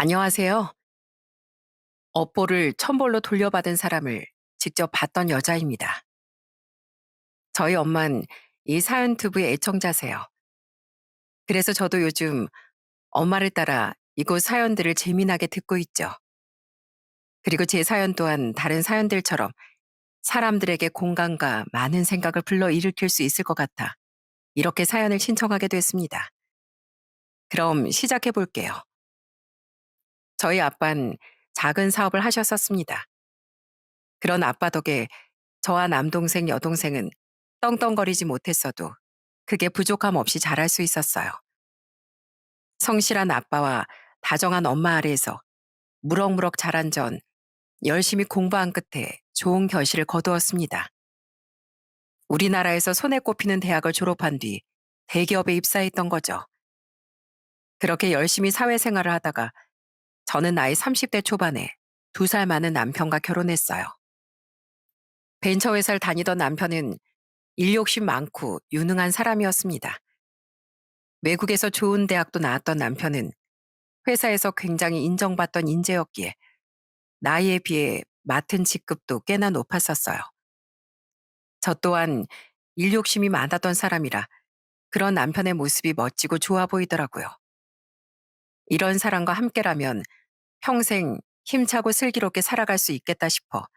안녕하세요. 업보를 천벌로 돌려받은 사람을 직접 봤던 여자입니다. 저희 엄만 이 사연 튜브의 애청자세요. 그래서 저도 요즘 엄마를 따라 이곳 사연들을 재미나게 듣고 있죠. 그리고 제 사연 또한 다른 사연들처럼 사람들에게 공감과 많은 생각을 불러일으킬 수 있을 것 같아 이렇게 사연을 신청하게 됐습니다. 그럼 시작해 볼게요. 저희 아빠는 작은 사업을 하셨었습니다. 그런 아빠 덕에 저와 남동생, 여동생은 떵떵거리지 못했어도 그게 부족함 없이 잘할 수 있었어요. 성실한 아빠와 다정한 엄마 아래에서 무럭무럭 자란 전 열심히 공부한 끝에 좋은 결실을 거두었습니다. 우리나라에서 손에 꼽히는 대학을 졸업한 뒤 대기업에 입사했던 거죠. 그렇게 열심히 사회생활을 하다가 저는 나이 30대 초반에 2살 많은 남편과 결혼했어요. 벤처회사를 다니던 남편은 일 욕심 많고 유능한 사람이었습니다. 외국에서 좋은 대학도 나왔던 남편은 회사에서 굉장히 인정받던 인재였기에 나이에 비해 맡은 직급도 꽤나 높았었어요. 저 또한 일 욕심이 많았던 사람이라 그런 남편의 모습이 멋지고 좋아 보이더라고요. 이런 사람과 함께라면 평생 힘차고 슬기롭게 살아갈 수 있겠다 싶어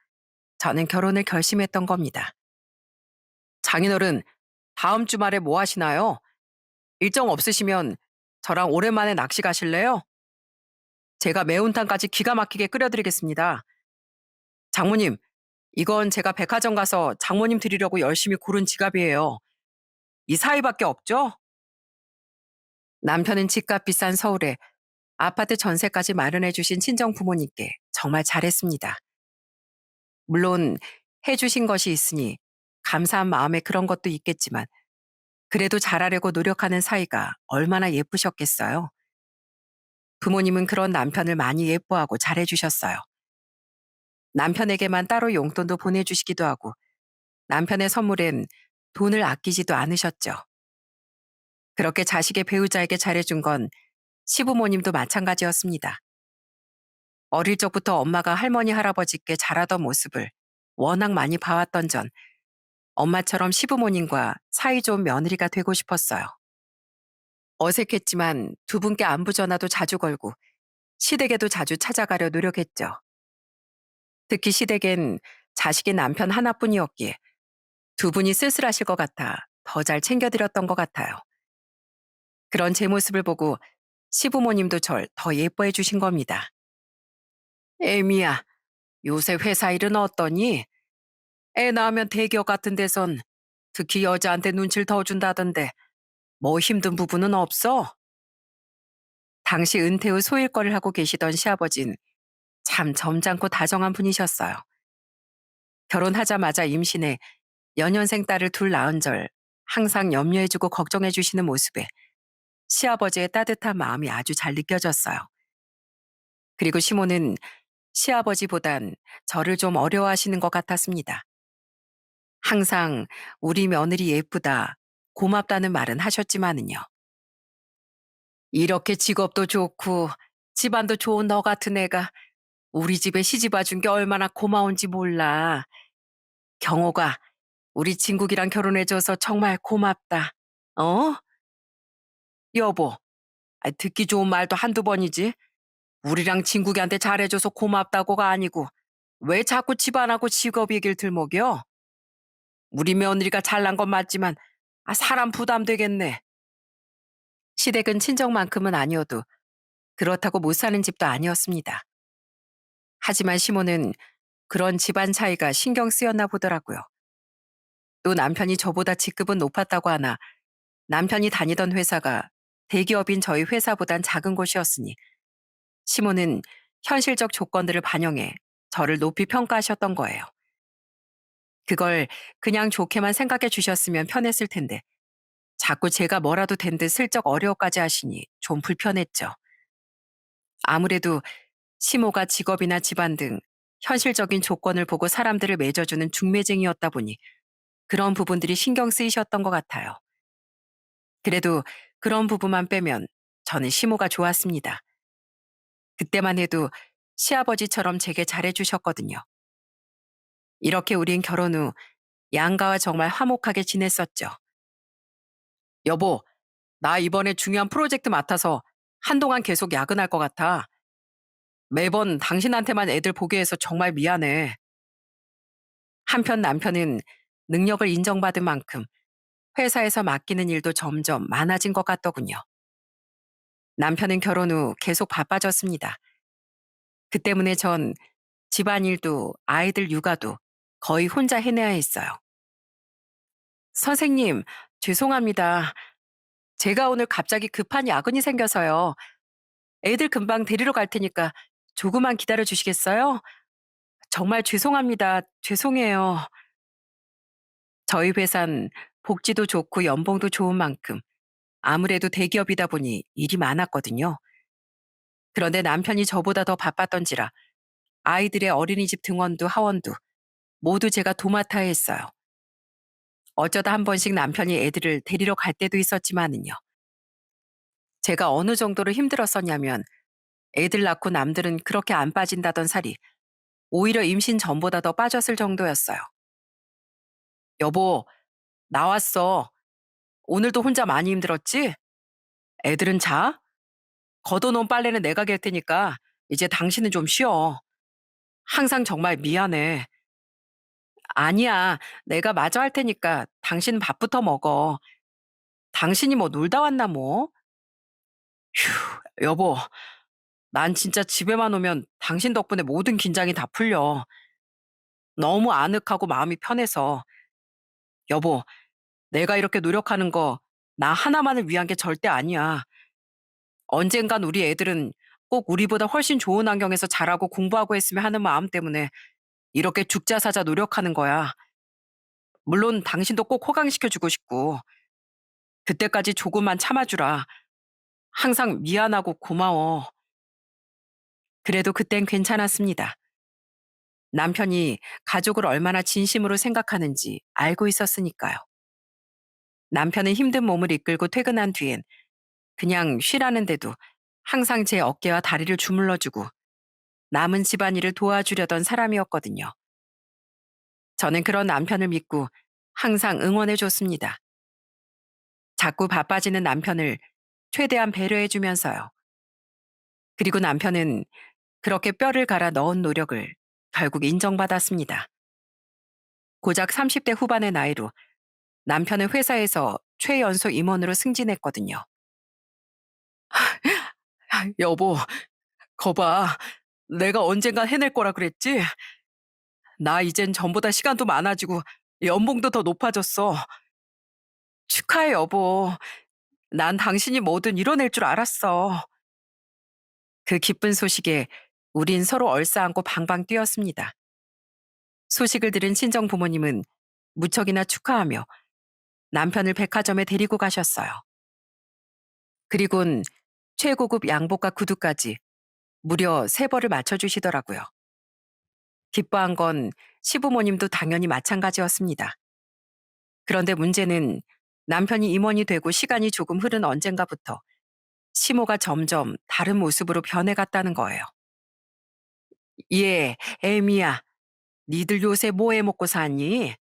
저는 결혼을 결심했던 겁니다. 장인어른, 다음 주말에 뭐 하시나요? 일정 없으시면 저랑 오랜만에 낚시 가실래요? 제가 매운탕까지 기가 막히게 끓여드리겠습니다. 장모님, 이건 제가 백화점 가서 장모님 드리려고 열심히 고른 지갑이에요. 이 사이밖에 없죠? 남편은 집값 비싼 서울에 아파트 전세까지 마련해 주신 친정 부모님께 정말 잘했습니다. 물론 해주신 것이 있으니 감사한 마음에 그런 것도 있겠지만 그래도 잘하려고 노력하는 사이가 얼마나 예쁘셨겠어요. 부모님은 그런 남편을 많이 예뻐하고 잘해주셨어요. 남편에게만 따로 용돈도 보내주시기도 하고 남편의 선물엔 돈을 아끼지도 않으셨죠. 그렇게 자식의 배우자에게 잘해준 건 시부모님도 마찬가지였습니다. 어릴 적부터 엄마가 할머니, 할아버지께 잘하던 모습을 워낙 많이 봐왔던 전 엄마처럼 시부모님과 사이좋은 며느리가 되고 싶었어요. 어색했지만 두 분께 안부 전화도 자주 걸고 시댁에도 자주 찾아가려 노력했죠. 특히 시댁엔 자식이 남편 하나뿐이었기에 두 분이 쓸쓸하실 것 같아 더 잘 챙겨드렸던 것 같아요. 그런 제 모습을 보고 시부모님도 절 더 예뻐해 주신 겁니다. 애미야, 요새 회사 일은 어떠니? 애 낳으면 대기업 같은 데선 특히 여자한테 눈치를 더 준다던데 뭐 힘든 부분은 없어? 당시 은퇴 후 소일거리를 하고 계시던 시아버진 참 점잖고 다정한 분이셨어요. 결혼하자마자 임신해 연년생 딸을 둘 낳은 절 항상 염려해주고 걱정해주시는 모습에 시아버지의 따뜻한 마음이 아주 잘 느껴졌어요. 그리고 시모는 시아버지보단 저를 좀 어려워하시는 것 같았습니다. 항상 우리 며느리 예쁘다, 고맙다는 말은 하셨지만은요. 이렇게 직업도 좋고 집안도 좋은 너 같은 애가 우리 집에 시집 와준 게 얼마나 고마운지 몰라. 경호가 우리 진국이랑 결혼해줘서 정말 고맙다. 어? 여보, 듣기 좋은 말도 한두 번이지. 우리랑 진국이한테 잘해줘서 고맙다고가 아니고 왜 자꾸 집안하고 직업 얘기를 들먹여? 우리 며느리가 잘난 건 맞지만 사람 부담되겠네. 시댁은 친정만큼은 아니어도 그렇다고 못 사는 집도 아니었습니다. 하지만 시모는 그런 집안 차이가 신경 쓰였나 보더라고요. 또 남편이 저보다 직급은 높았다고 하나 남편이 다니던 회사가 대기업인 저희 회사보단 작은 곳이었으니 시모는 현실적 조건들을 반영해 저를 높이 평가하셨던 거예요. 그걸 그냥 좋게만 생각해 주셨으면 편했을 텐데 자꾸 제가 뭐라도 된 듯 슬쩍 어려워까지 하시니 좀 불편했죠. 아무래도 시모가 직업이나 집안 등 현실적인 조건을 보고 사람들을 맺어주는 중매쟁이였다 보니 그런 부분들이 신경 쓰이셨던 것 같아요. 그래도 그런 부분만 빼면 저는 시모가 좋았습니다. 그때만 해도 시아버지처럼 제게 잘해주셨거든요. 이렇게 우린 결혼 후 양가와 정말 화목하게 지냈었죠. 여보, 나 이번에 중요한 프로젝트 맡아서 한동안 계속 야근할 것 같아. 매번 당신한테만 애들 보게 해서 정말 미안해. 한편 남편은 능력을 인정받은 만큼 회사에서 맡기는 일도 점점 많아진 것 같더군요. 남편은 결혼 후 계속 바빠졌습니다. 그 때문에 전 집안일도 아이들 육아도 거의 혼자 해내야 했어요. 선생님, 죄송합니다. 제가 오늘 갑자기 급한 야근이 생겨서요. 애들 금방 데리러 갈 테니까 조금만 기다려 주시겠어요? 정말 죄송합니다. 죄송해요. 저희 회사는 복지도 좋고 연봉도 좋은 만큼 아무래도 대기업이다 보니 일이 많았거든요. 그런데 남편이 저보다 더 바빴던지라 아이들의 어린이집 등원도 하원도 모두 제가 도맡아야 했어요. 어쩌다 한 번씩 남편이 애들을 데리러 갈 때도 있었지만은요. 제가 어느 정도로 힘들었었냐면 애들 낳고 남들은 그렇게 안 빠진다던 살이 오히려 임신 전보다 더 빠졌을 정도였어요. 여보, 나왔어. 오늘도 혼자 많이 힘들었지? 애들은 자? 걷어놓은 빨래는 내가 갤 테니까 이제 당신은 좀 쉬어. 항상 정말 미안해. 아니야, 내가 마저 할 테니까 당신 밥부터 먹어. 당신이 뭐 놀다 왔나 뭐? 휴, 여보, 난 진짜 집에만 오면 당신 덕분에 모든 긴장이 다 풀려. 너무 아늑하고 마음이 편해서. 여보, 내가 이렇게 노력하는 거 나 하나만을 위한 게 절대 아니야. 언젠간 우리 애들은 꼭 우리보다 훨씬 좋은 환경에서 자라고 공부하고 했으면 하는 마음 때문에 이렇게 죽자사자 노력하는 거야. 물론 당신도 꼭 호강시켜주고 싶고, 그때까지 조금만 참아주라. 항상 미안하고 고마워. 그래도 그땐 괜찮았습니다. 남편이 가족을 얼마나 진심으로 생각하는지 알고 있었으니까요. 남편은 힘든 몸을 이끌고 퇴근한 뒤엔 그냥 쉬라는데도 항상 제 어깨와 다리를 주물러주고 남은 집안일을 도와주려던 사람이었거든요. 저는 그런 남편을 믿고 항상 응원해줬습니다. 자꾸 바빠지는 남편을 최대한 배려해주면서요. 그리고 남편은 그렇게 뼈를 갈아 넣은 노력을 결국 인정받았습니다. 고작 30대 후반의 나이로 남편은 회사에서 최연소 임원으로 승진했거든요. 여보, 거봐. 내가 언젠간 해낼 거라 그랬지? 나 이젠 전보다 시간도 많아지고 연봉도 더 높아졌어. 축하해, 여보. 난 당신이 뭐든 이뤄낼 줄 알았어. 그 기쁜 소식에 우린 서로 얼싸안고 방방 뛰었습니다. 소식을 들은 친정 부모님은 무척이나 축하하며 남편을 백화점에 데리고 가셨어요. 그리곤 최고급 양복과 구두까지 무려 3벌을 맞춰주시더라고요. 기뻐한 건 시부모님도 당연히 마찬가지였습니다. 그런데 문제는 남편이 임원이 되고 시간이 조금 흐른 언젠가부터 시모가 점점 다른 모습으로 변해갔다는 거예요. 예, 애미야, 니들 요새 뭐 해 먹고 사니?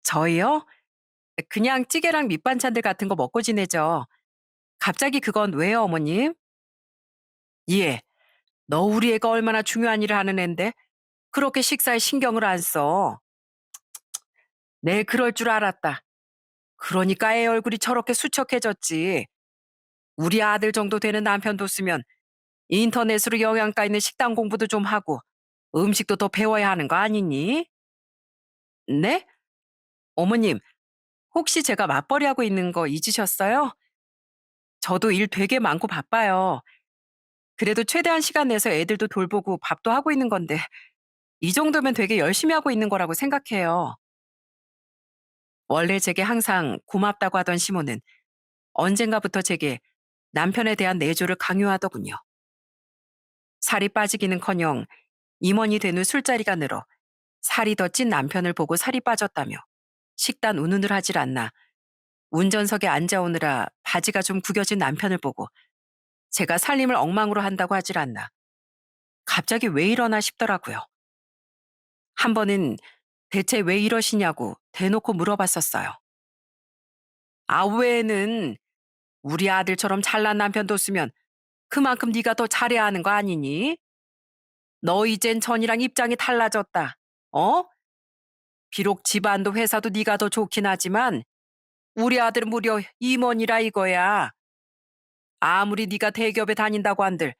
저희요? 그냥 찌개랑 밑반찬들 같은 거 먹고 지내죠. 갑자기 그건 왜요, 어머님? 예, 너 우리 애가 얼마나 중요한 일을 하는 앤데 그렇게 식사에 신경을 안 써. 내 그럴 줄 알았다. 그러니까 애 얼굴이 저렇게 수척해졌지. 우리 아들 정도 되는 남편 뒀으면 인터넷으로 영양가 있는 식단 공부도 좀 하고 음식도 더 배워야 하는 거 아니니? 네? 어머님, 혹시 제가 맞벌이 하고 있는 거 잊으셨어요? 저도 일 되게 많고 바빠요. 그래도 최대한 시간 내서 애들도 돌보고 밥도 하고 있는 건데 이 정도면 되게 열심히 하고 있는 거라고 생각해요. 원래 제게 항상 고맙다고 하던 시모는 언젠가부터 제게 남편에 대한 내조를 강요하더군요. 살이 빠지기는커녕 임원이 된 후 술자리가 늘어 살이 더 찐 남편을 보고 살이 빠졌다며 식단 운운을 하질 않나 운전석에 앉아오느라 바지가 좀 구겨진 남편을 보고 제가 살림을 엉망으로 한다고 하질 않나. 갑자기 왜 이러나 싶더라고요. 한 번은 대체 왜 이러시냐고 대놓고 물어봤었어요. 아우에는 우리 아들처럼 잘난 남편 뒀으면 그만큼 네가 더 잘해야 하는 거 아니니? 너 이젠 전이랑 입장이 달라졌다. 어? 비록 집안도 회사도 네가 더 좋긴 하지만 우리 아들은 무려 임원이라 이거야. 아무리 네가 대기업에 다닌다고 한들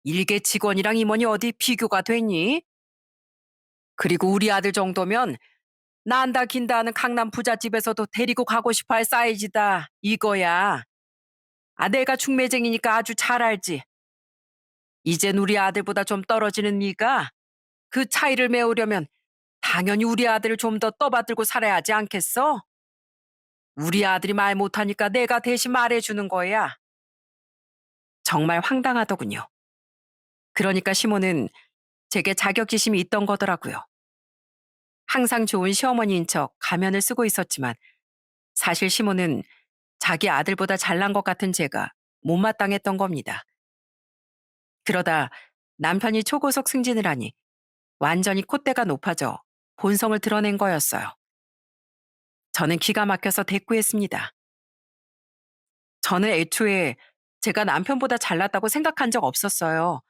일개 직원이랑 임원이 어디 비교가 되니? 그리고 우리 아들 정도면 난다 긴다 하는 강남 부잣집에서도 데리고 가고 싶어 할 사이즈다. 이거야. 아, 내가 중매쟁이니까 아주 잘 알지. 이젠 우리 아들보다 좀 떨어지는 네가 그 차이를 메우려면 당연히 우리 아들을 좀 더 떠받들고 살아야 하지 않겠어? 우리 아들이 말 못하니까 내가 대신 말해주는 거야. 정말 황당하더군요. 그러니까 시모는 제게 자격지심이 있던 거더라고요. 항상 좋은 시어머니인 척 가면을 쓰고 있었지만 사실 시모는 자기 아들보다 잘난 것 같은 제가 못마땅했던 겁니다. 그러다 남편이 초고속 승진을 하니 완전히 콧대가 높아져 본성을 드러낸 거였어요. 저는 기가 막혀서 대꾸했습니다. 저는 애초에 제가 남편보다 잘났다고 생각한 적 없었어요.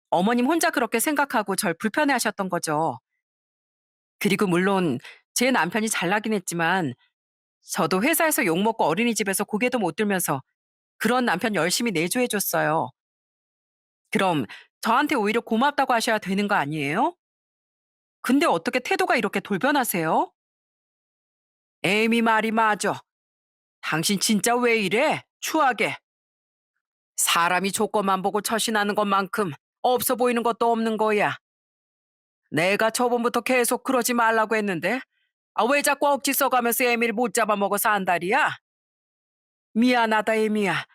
어머님 혼자 그렇게 생각하고 절 불편해하셨던 거죠. 그리고 물론 제 남편이 잘나긴 했지만 저도 회사에서 욕먹고 어린이집에서 고개도 못 들면서 그런 남편 열심히 내조해줬어요. 그럼 저한테 오히려 고맙다고 하셔야 되는 거 아니에요? 근데 어떻게 태도가 이렇게 돌변하세요? 에미 말이 맞아. 당신 진짜 왜 이래? 추하게. 사람이 조건만 보고 처신하는 것만큼 없어 보이는 것도 없는 거야. 내가 저번부터 계속 그러지 말라고 했는데 왜 자꾸 억지 써가면서 에미를 못 잡아먹어서 안달이야? 미안하다 에미야.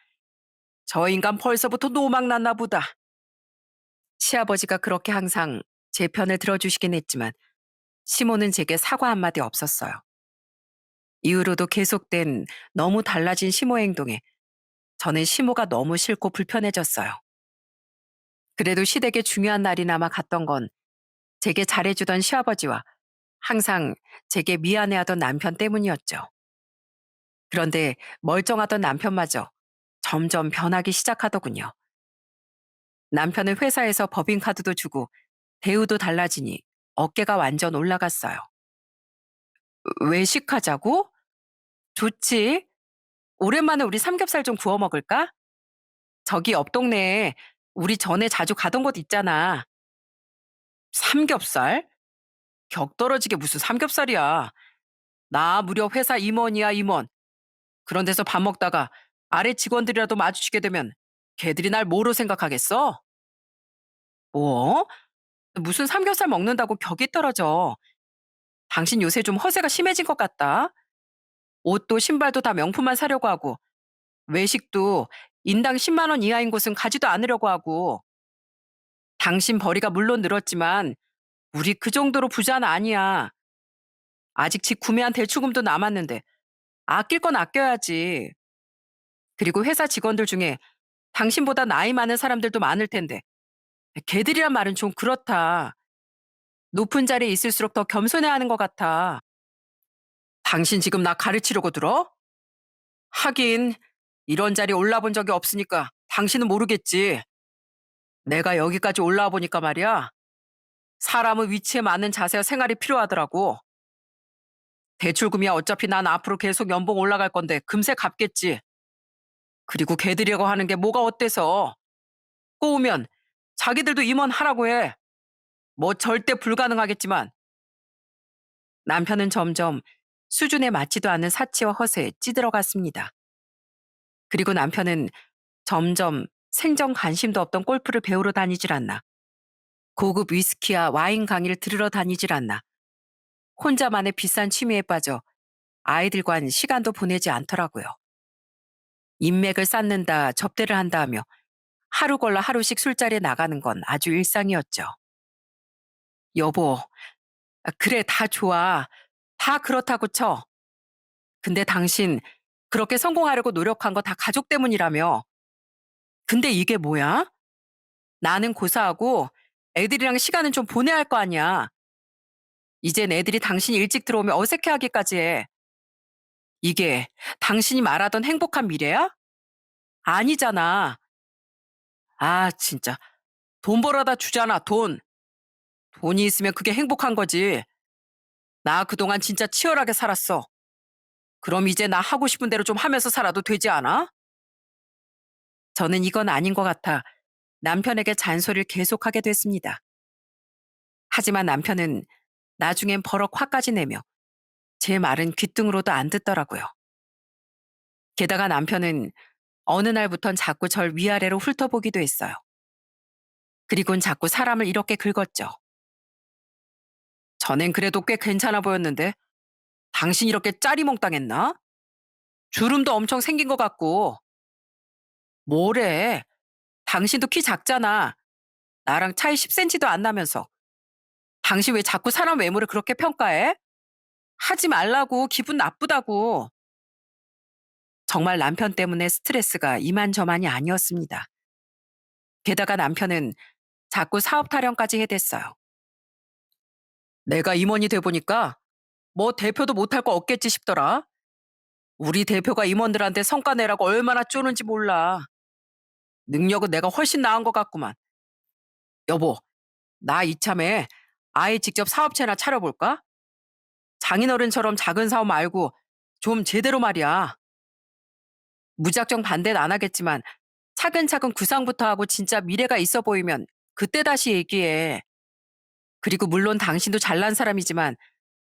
저 인간 벌써부터 노망났나 보다. 시아버지가 그렇게 항상 제 편을 들어주시긴 했지만 시모는 제게 사과 한마디 없었어요. 이후로도 계속된 너무 달라진 시모 행동에 저는 시모가 너무 싫고 불편해졌어요. 그래도 시댁에 중요한 날이나마 갔던 건 제게 잘해주던 시아버지와 항상 제게 미안해하던 남편 때문이었죠. 그런데 멀쩡하던 남편마저 점점 변하기 시작하더군요. 남편은 회사에서 법인카드도 주고 대우도 달라지니 어깨가 완전 올라갔어요. 외식하자고? 좋지. 오랜만에 우리 삼겹살 좀 구워 먹을까? 저기 옆 동네에 우리 전에 자주 가던 곳 있잖아. 삼겹살? 격 떨어지게 무슨 삼겹살이야. 나 무려 회사 임원이야, 임원. 그런 데서 밥 먹다가 아래 직원들이라도 마주치게 되면 걔들이 날 뭐로 생각하겠어? 뭐? 무슨 삼겹살 먹는다고 격이 떨어져. 당신 요새 좀 허세가 심해진 것 같다. 옷도 신발도 다 명품만 사려고 하고 외식도 인당 10만 원 이하인 곳은 가지도 않으려고 하고 당신 벌이가 물론 늘었지만 우리 그 정도로 부자는 아니야. 아직 집 구매한 대출금도 남았는데 아낄 건 아껴야지. 그리고 회사 직원들 중에 당신보다 나이 많은 사람들도 많을 텐데 걔들이란 말은 좀 그렇다. 높은 자리에 있을수록 더 겸손해야 하는 것 같아. 당신 지금 나 가르치려고 들어? 하긴 이런 자리에 올라본 적이 없으니까 당신은 모르겠지. 내가 여기까지 올라와 보니까 말이야. 사람은 위치에 맞는 자세와 생활이 필요하더라고. 대출금이야 어차피 난 앞으로 계속 연봉 올라갈 건데 금세 갚겠지. 그리고 걔들이라고 하는 게 뭐가 어때서. 꼬우면 자기들도 임원하라고 해. 뭐 절대 불가능하겠지만 남편은 점점 수준에 맞지도 않는 사치와 허세에 찌들어갔습니다. 그리고 남편은 점점 생전 관심도 없던 골프를 배우러 다니질 않나. 고급 위스키와 와인 강의를 들으러 다니질 않나. 혼자만의 비싼 취미에 빠져 아이들과는 시간도 보내지 않더라고요. 인맥을 쌓는다, 접대를 한다 하며 하루 걸러 하루씩 술자리에 나가는 건 아주 일상이었죠. 여보, 그래, 다 좋아. 다 그렇다고 쳐. 근데 당신 그렇게 성공하려고 노력한 거 다 가족 때문이라며. 근데 이게 뭐야? 나는 고사하고 애들이랑 시간은 좀 보내야 할 거 아니야. 이젠 애들이 당신이 일찍 들어오면 어색해하기까지 해. 이게 당신이 말하던 행복한 미래야? 아니잖아. 아, 진짜. 돈 벌어다 주잖아, 돈. 돈이 있으면 그게 행복한 거지. 나 그동안 진짜 치열하게 살았어. 그럼 이제 나 하고 싶은 대로 좀 하면서 살아도 되지 않아? 저는 이건 아닌 것 같아 남편에게 잔소리를 계속하게 됐습니다. 하지만 남편은 나중엔 버럭 화까지 내며 제 말은 귓등으로도 안 듣더라고요. 게다가 남편은 어느 날부턴 자꾸 절 위아래로 훑어보기도 했어요. 그리곤 자꾸 사람을 이렇게 긁었죠. 전엔 그래도 꽤 괜찮아 보였는데 당신 이렇게 짜리몽땅했나? 주름도 엄청 생긴 것 같고. 뭐래? 당신도 키 작잖아. 나랑 차이 10cm도 안 나면서. 당신 왜 자꾸 사람 외모를 그렇게 평가해? 하지 말라고, 기분 나쁘다고. 정말 남편 때문에 스트레스가 이만저만이 아니었습니다. 게다가 남편은 자꾸 사업 타령까지 해댔어요. 내가 임원이 돼 보니까 뭐 대표도 못할 거 없겠지 싶더라. 우리 대표가 임원들한테 성과 내라고 얼마나 쪼는지 몰라. 능력은 내가 훨씬 나은 것 같구만. 여보, 나 이참에 아예 직접 사업체나 차려볼까? 장인어른처럼 작은 사업 말고 좀 제대로 말이야. 무작정 반대는 안 하겠지만 차근차근 구상부터 하고 진짜 미래가 있어 보이면 그때 다시 얘기해. 그리고 물론 당신도 잘난 사람이지만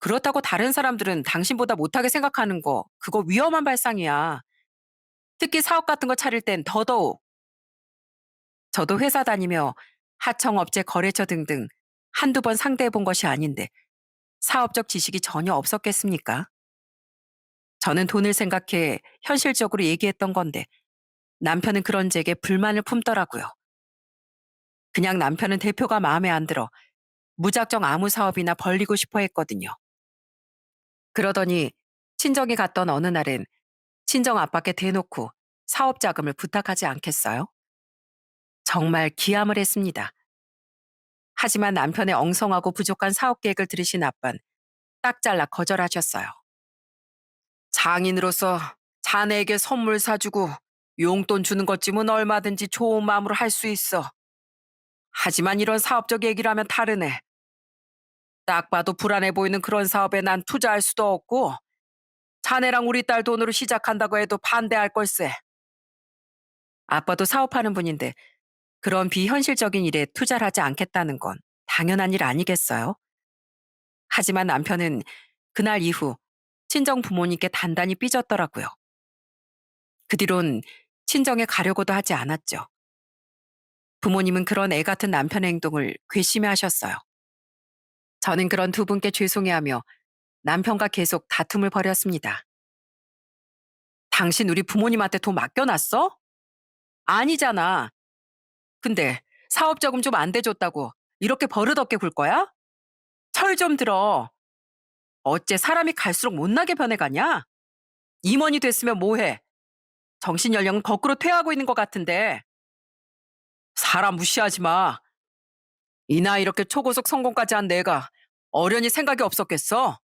그렇다고 다른 사람들은 당신보다 못하게 생각하는 거 그거 위험한 발상이야. 특히 사업 같은 거 차릴 땐 더더욱. 저도 회사 다니며 하청업체 거래처 등등 한두 번 상대해 본 것이 아닌데 사업적 지식이 전혀 없었겠습니까? 저는 돈을 생각해 현실적으로 얘기했던 건데 남편은 그런 제게 불만을 품더라고요. 그냥 남편은 대표가 마음에 안 들어 무작정 아무 사업이나 벌리고 싶어 했거든요. 그러더니 친정에 갔던 어느 날엔 친정 아빠께 대놓고 사업 자금을 부탁하지 않겠어요? 정말 기함을 했습니다. 하지만 남편의 엉성하고 부족한 사업 계획을 들으신 아빠는 딱 잘라 거절하셨어요. 장인으로서 자네에게 선물 사주고 용돈 주는 것쯤은 얼마든지 좋은 마음으로 할 수 있어. 하지만 이런 사업적 얘기라면 다르네. 딱 봐도 불안해 보이는 그런 사업에 난 투자할 수도 없고 자네랑 우리 딸 돈으로 시작한다고 해도 반대할 걸세. 아빠도 사업하는 분인데 그런 비현실적인 일에 투자를 하지 않겠다는 건 당연한 일 아니겠어요? 하지만 남편은 그날 이후 친정 부모님께 단단히 삐졌더라고요. 그 뒤론 친정에 가려고도 하지 않았죠. 부모님은 그런 애 같은 남편의 행동을 괘씸해하셨어요. 저는 그런 두 분께 죄송해하며 남편과 계속 다툼을 벌였습니다. 당신 우리 부모님한테 돈 맡겨놨어? 아니잖아. 근데 사업자금 좀 안 대줬다고 이렇게 버릇없게 굴 거야? 철 좀 들어. 어째 사람이 갈수록 못나게 변해가냐? 임원이 됐으면 뭐해? 정신 연령은 거꾸로 퇴화하고 있는 것 같은데. 사람 무시하지 마. 이 나이 이렇게 초고속 성공까지 한 내가 어련히 생각이 없었겠어?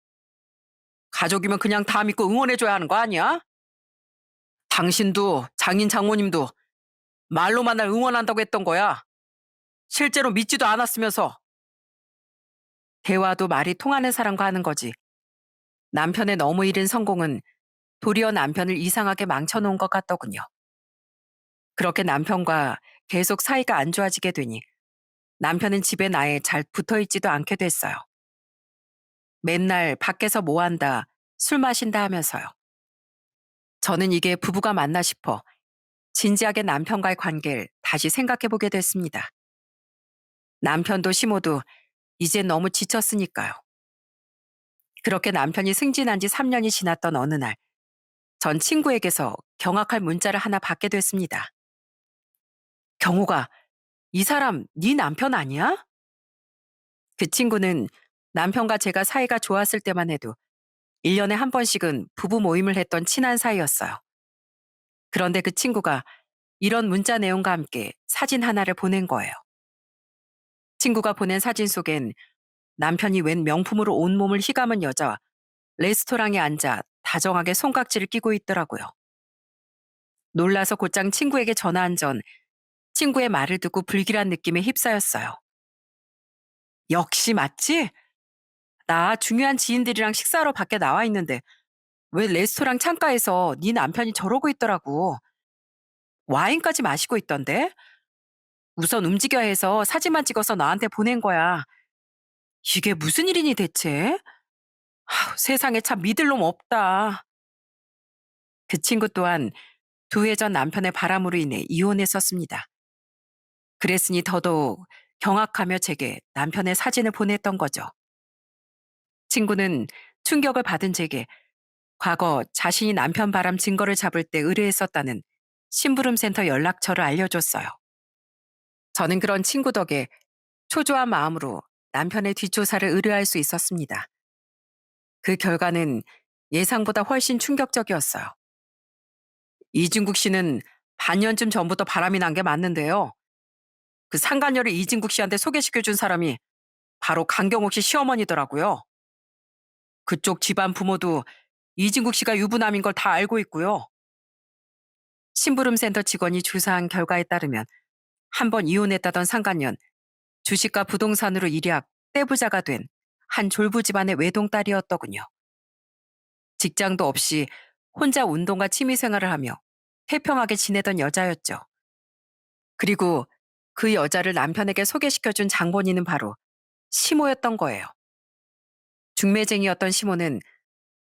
가족이면 그냥 다 믿고 응원해줘야 하는 거 아니야? 당신도 장인 장모님도 말로만 날 응원한다고 했던 거야. 실제로 믿지도 않았으면서. 대화도 말이 통하는 사람과 하는 거지. 남편의 너무 이른 성공은 도리어 남편을 이상하게 망쳐놓은 것 같더군요. 그렇게 남편과 계속 사이가 안 좋아지게 되니 남편은 집에 나에 잘 붙어있지도 않게 됐어요. 맨날 밖에서 뭐 한다, 술 마신다 하면서요. 저는 이게 부부가 맞나 싶어 진지하게 남편과의 관계를 다시 생각해보게 됐습니다. 남편도 시모도 이제 너무 지쳤으니까요. 그렇게 남편이 승진한 지 3년이 지났던 어느 날, 전 친구에게서 경악할 문자를 하나 받게 됐습니다. 경호가, 이 사람 네 남편 아니야? 그 친구는 남편과 제가 사이가 좋았을 때만 해도 1년에 한 번씩은 부부 모임을 했던 친한 사이였어요. 그런데 그 친구가 이런 문자 내용과 함께 사진 하나를 보낸 거예요. 친구가 보낸 사진 속엔 남편이 웬 명품으로 온몸을 휘감은 여자와 레스토랑에 앉아 다정하게 손깍지를 끼고 있더라고요. 놀라서 곧장 친구에게 전화한 전 친구의 말을 듣고 불길한 느낌에 휩싸였어요. 역시 맞지? 나 중요한 지인들이랑 식사하러 밖에 나와 있는데 왜 레스토랑 창가에서 네 남편이 저러고 있더라고. 와인까지 마시고 있던데? 우선 움직여야 해서 사진만 찍어서 너한테 보낸 거야. 이게 무슨 일이니 대체? 세상에 참 믿을 놈 없다. 그 친구 또한 2해 전 남편의 바람으로 인해 이혼했었습니다. 그랬으니 더더욱 경악하며 제게 남편의 사진을 보냈던 거죠. 친구는 충격을 받은 제게 과거 자신이 남편 바람 증거를 잡을 때 의뢰했었다는 심부름센터 연락처를 알려줬어요. 저는 그런 친구 덕에 초조한 마음으로 남편의 뒷조사를 의뢰할 수 있었습니다. 그 결과는 예상보다 훨씬 충격적이었어요. 이진국 씨는 반년쯤 전부터 바람이 난 게 맞는데요. 그 상간녀를 이진국 씨한테 소개시켜준 사람이 바로 강경옥 씨 시어머니더라고요. 그쪽 집안 부모도 이진국 씨가 유부남인 걸 다 알고 있고요. 심부름센터 직원이 조사한 결과에 따르면 한 번 이혼했다던 상간녀는 주식과 부동산으로 일약 떼부자가 된 한 졸부 집안의 외동딸이었더군요. 직장도 없이 혼자 운동과 취미생활을 하며 태평하게 지내던 여자였죠. 그리고 그 여자를 남편에게 소개시켜준 장본인은 바로 시모였던 거예요. 중매쟁이였던 시모는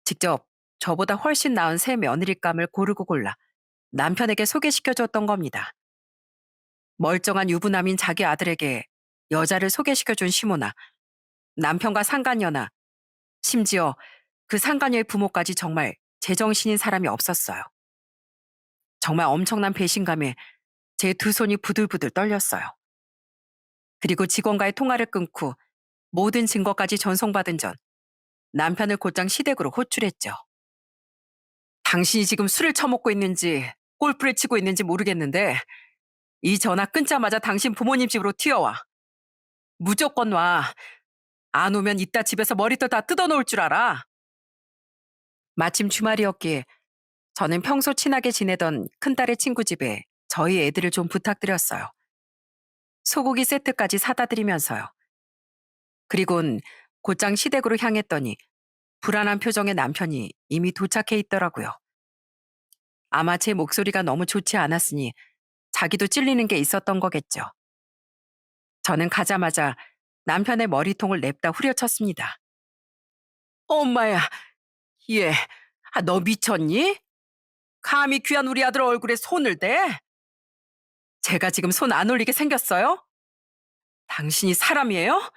직접 저보다 훨씬 나은 새 며느리감을 고르고 골라 남편에게 소개시켜줬던 겁니다. 멀쩡한 유부남인 자기 아들에게 여자를 소개시켜준 시모나 남편과 상간녀나 심지어 그 상간녀의 부모까지 정말 제정신인 사람이 없었어요. 정말 엄청난 배신감에 제 2손이 부들부들 떨렸어요. 그리고 직원과의 통화를 끊고 모든 증거까지 전송받은 전 남편을 곧장 시댁으로 호출했죠. 당신이 지금 술을 처먹고 있는지 골프를 치고 있는지 모르겠는데 이 전화 끊자마자 당신 부모님 집으로 튀어와. 무조건 와. 안 오면 이따 집에서 머리털 다 뜯어놓을 줄 알아. 마침 주말이었기에 저는 평소 친하게 지내던 큰딸의 친구 집에 저희 애들을 좀 부탁드렸어요. 소고기 세트까지 사다 드리면서요. 그리곤 곧장 시댁으로 향했더니 불안한 표정의 남편이 이미 도착해 있더라고요. 아마 제 목소리가 너무 좋지 않았으니 자기도 찔리는 게 있었던 거겠죠. 저는 가자마자 남편의 머리통을 냅다 후려쳤습니다. 엄마야, 얘, 너 미쳤니? 감히 귀한 우리 아들 얼굴에 손을 대? 제가 지금 손 안 올리게 생겼어요? 당신이 사람이에요?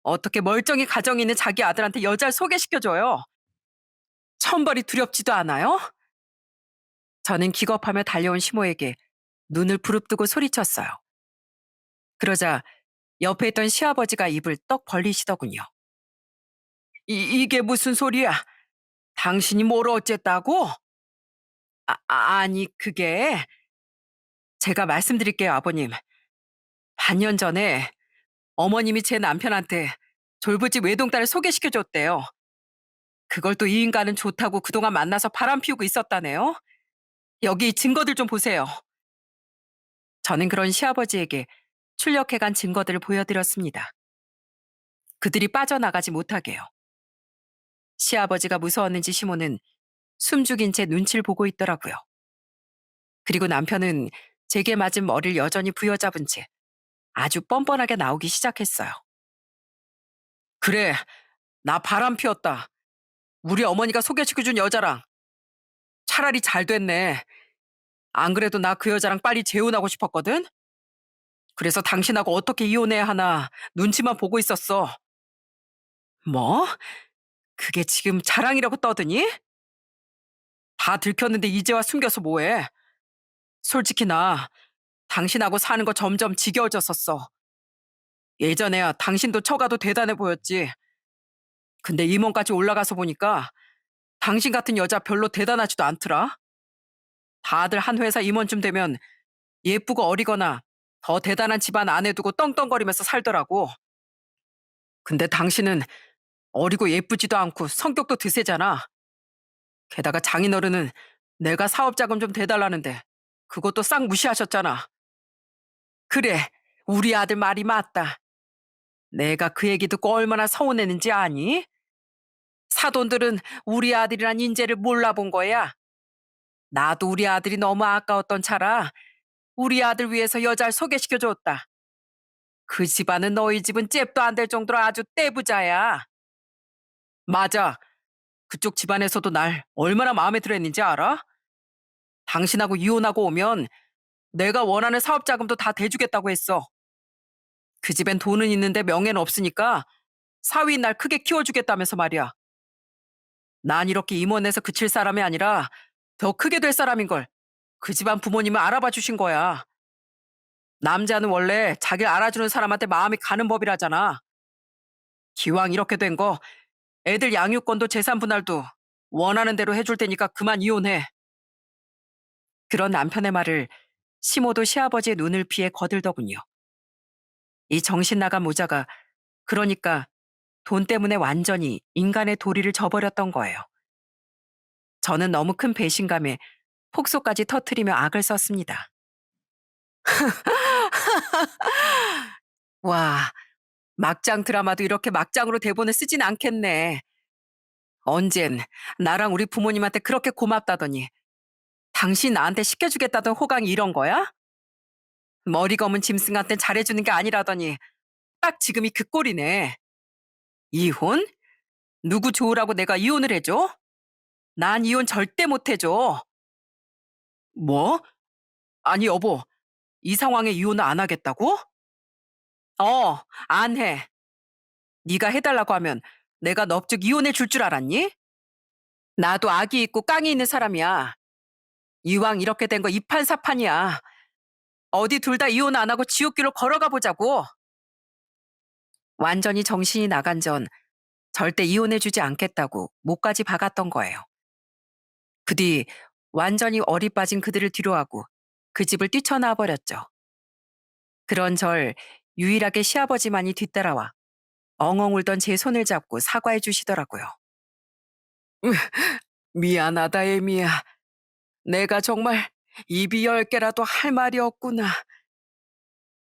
어떻게 멀쩡히 가정이 있는 자기 아들한테 여자를 소개시켜줘요? 천벌이 두렵지도 않아요? 저는 기겁하며 달려온 시모에게 눈을 부릅뜨고 소리쳤어요. 그러자 옆에 있던 시아버지가 입을 떡 벌리시더군요. 이게 무슨 소리야? 당신이 뭘 어쨌다고? 아니 그게 제가 말씀드릴게요 아버님. 반년 전에 어머님이 제 남편한테 졸부집 외동딸을 소개시켜줬대요. 그걸 또 이 인간은 좋다고 그동안 만나서 바람 피우고 있었다네요. 여기 증거들 좀 보세요. 저는 그런 시아버지에게 출력해간 증거들을 보여드렸습니다. 그들이 빠져나가지 못하게요. 시아버지가 무서웠는지 시모는 숨죽인 채 눈치를 보고 있더라고요. 그리고 남편은 제게 맞은 머리를 여전히 부여잡은 채 아주 뻔뻔하게 나오기 시작했어요. 그래, 나 바람 피웠다. 우리 어머니가 소개시켜준 여자랑. 차라리 잘 됐네. 안 그래도 나 그 여자랑 빨리 재혼하고 싶었거든? 그래서 당신하고 어떻게 이혼해야 하나 눈치만 보고 있었어. 뭐? 그게 지금 자랑이라고 떠드니? 다 들켰는데 이제 와 숨겨서 뭐해? 솔직히 나 당신하고 사는 거 점점 지겨워졌었어. 예전에야 당신도 처가도 대단해 보였지. 근데 임원까지 올라가서 보니까 당신 같은 여자 별로 대단하지도 않더라. 다들 한 회사 임원쯤 되면 예쁘고 어리거나 더 대단한 집안 아내 두고 떵떵거리면서 살더라고. 근데 당신은 어리고 예쁘지도 않고 성격도 드세잖아. 게다가 장인어른은 내가 사업자금 좀 대달라는데 그것도 싹 무시하셨잖아. 그래, 우리 아들 말이 맞다. 내가 그 얘기 듣고 얼마나 서운했는지 아니? 사돈들은 우리 아들이란 인재를 몰라본 거야. 나도 우리 아들이 너무 아까웠던 차라 우리 아들 위해서 여자를 소개시켜줬다. 그 집안은 너희 집은 잽도 안 될 정도로 아주 떼부자야. 맞아. 그쪽 집안에서도 날 얼마나 마음에 들어 했는지 알아? 당신하고 이혼하고 오면 내가 원하는 사업 자금도 다 대주겠다고 했어. 그 집엔 돈은 있는데 명예는 없으니까 사위인 날 크게 키워주겠다면서 말이야. 난 이렇게 임원에서 그칠 사람이 아니라 더 크게 될 사람인걸. 그 집안 부모님을 알아봐 주신 거야. 남자는 원래 자기를 알아주는 사람한테 마음이 가는 법이라잖아. 기왕 이렇게 된 거 애들 양육권도 재산 분할도 원하는 대로 해줄 테니까 그만 이혼해. 그런 남편의 말을 시모도 시아버지의 눈을 피해 거들더군요. 이 정신 나간 모자가 그러니까 돈 때문에 완전히 인간의 도리를 저버렸던 거예요. 저는 너무 큰 배신감에 폭소까지 터트리며 악을 썼습니다. 와, 막장 드라마도 이렇게 막장으로 대본을 쓰진 않겠네. 언젠 나랑 우리 부모님한테 그렇게 고맙다더니 당신 나한테 시켜주겠다던 호강이 이런 거야? 머리 검은 짐승한테 잘해주는 게 아니라더니 딱 지금이 그 꼴이네. 이혼? 누구 좋으라고 내가 이혼을 해줘? 난 이혼 절대 못 해줘. 뭐? 아니 여보, 이 상황에 이혼을 안 하겠다고? 어, 안 해. 네가 해달라고 하면 내가 넙죽 이혼해 줄 줄 알았니? 나도 아기 있고 깡이 있는 사람이야. 이왕 이렇게 된 거 이판사판이야. 어디 둘 다 이혼 안 하고 지옥길로 걸어가 보자고. 완전히 정신이 나간 전 절대 이혼해주지 않겠다고 목까지 박았던 거예요. 그 뒤 완전히 어리 빠진 그들을 뒤로하고 그 집을 뛰쳐나와 버렸죠. 그런 절 유일하게 시아버지만이 뒤따라와 엉엉 울던 제 손을 잡고 사과해 주시더라고요. 미안하다, 에미야. 내가 정말 입이 10개라도 할 말이 없구나.